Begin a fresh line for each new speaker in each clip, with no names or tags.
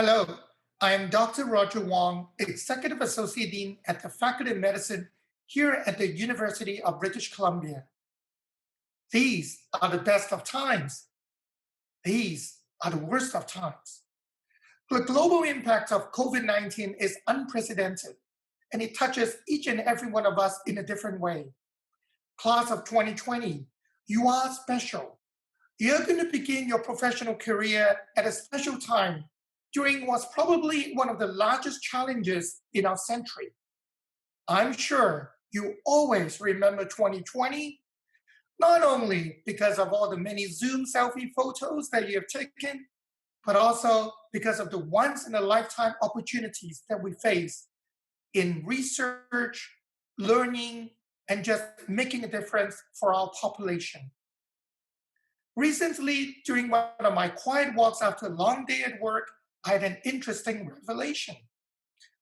Hello, I am Dr. Roger Wong, Executive Associate Dean at the Faculty of Medicine here at the University of British Columbia. These are the best of times. These are the worst of times. The global impact of COVID-19 is unprecedented, and it touches each and every one of us in a different way. Class of 2020, you are special. You're going to begin your professional career at a special time during what's probably one of the largest challenges in our century. I'm sure you always remember 2020, not only because of all the many Zoom selfie photos that you have taken, but also because of the once in a lifetime opportunities that we face in research, learning, and just making a difference for our population. Recently, during one of my quiet walks after a long day at work, I had an interesting revelation.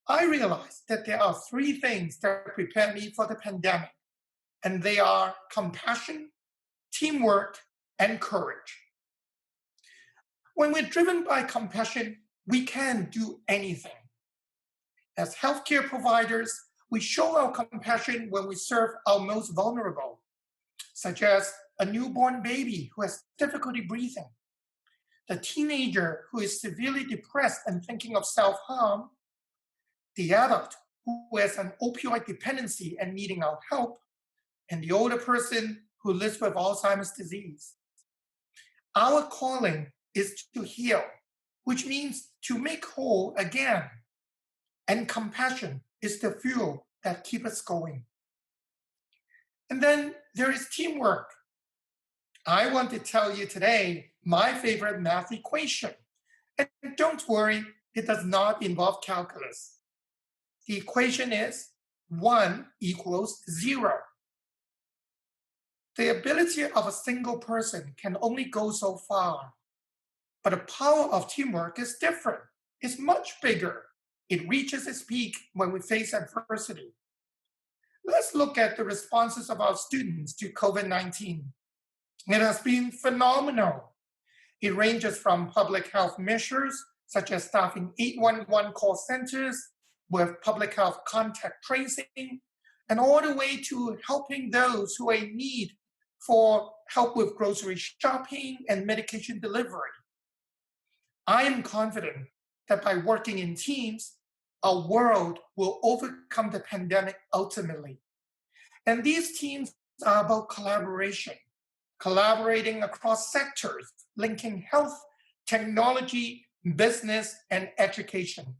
I realized that there are three things that prepare me for the pandemic, and they are compassion, teamwork, and courage. When we're driven by compassion, we can do anything. As healthcare providers, we show our compassion when we serve our most vulnerable, such as a newborn baby who has difficulty breathing, the teenager who is severely depressed and thinking of self-harm, the adult who has an opioid dependency and needing our help, and the older person who lives with Alzheimer's disease. Our calling is to heal, which means to make whole again. And compassion is the fuel that keeps us going. And then there is teamwork. I want to tell you today my favorite math equation. And don't worry, it does not involve calculus. The equation is 1 equals 0. The ability of a single person can only go so far, but the power of teamwork is different. It's much bigger. It reaches its peak when we face adversity. Let's look at the responses of our students to COVID-19. It has been phenomenal. It ranges from public health measures, such as staffing 811 call centers with public health contact tracing, and all the way to helping those who are in need for help with grocery shopping and medication delivery. I am confident that by working in teams, our world will overcome the pandemic ultimately. And these teams are about collaboration, collaborating across sectors, linking health, technology, business, and education.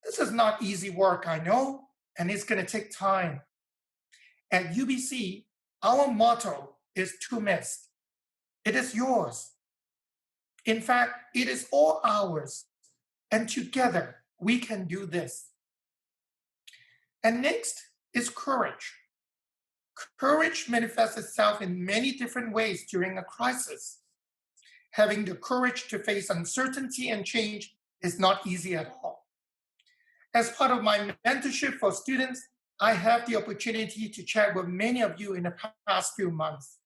This is not easy work, I know, and it's going to take time. At UBC, our motto is to miss. It is yours. In fact, it is all ours, and together we can do this. And next is courage. Courage manifests itself in many different ways during a crisis. Having the courage to face uncertainty and change is not easy at all. As part of my mentorship for students, I have the opportunity to chat with many of you in the past few months.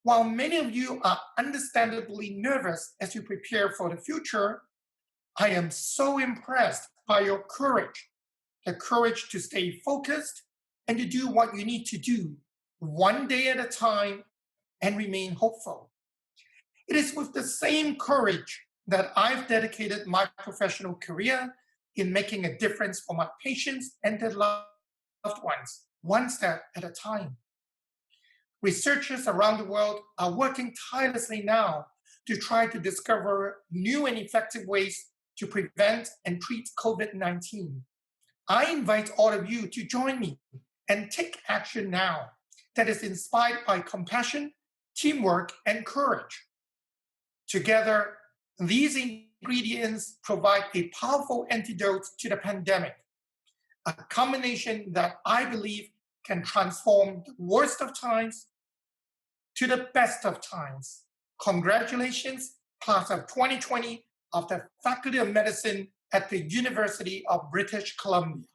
While many of you are understandably nervous as you prepare for the future, I am so impressed by your courage, the courage to stay focused and to do what you need to do one day at a time and remain hopeful. It is with the same courage that I've dedicated my professional career in making a difference for my patients and their loved ones, one step at a time. Researchers around the world are working tirelessly now to try to discover new and effective ways to prevent and treat COVID-19. I invite all of you to join me and take action now that is inspired by compassion, teamwork, and courage. Together, these ingredients provide a powerful antidote to the pandemic, a combination that I believe can transform the worst of times to the best of times. Congratulations, class of 2020 of the Faculty of Medicine at the University of British Columbia.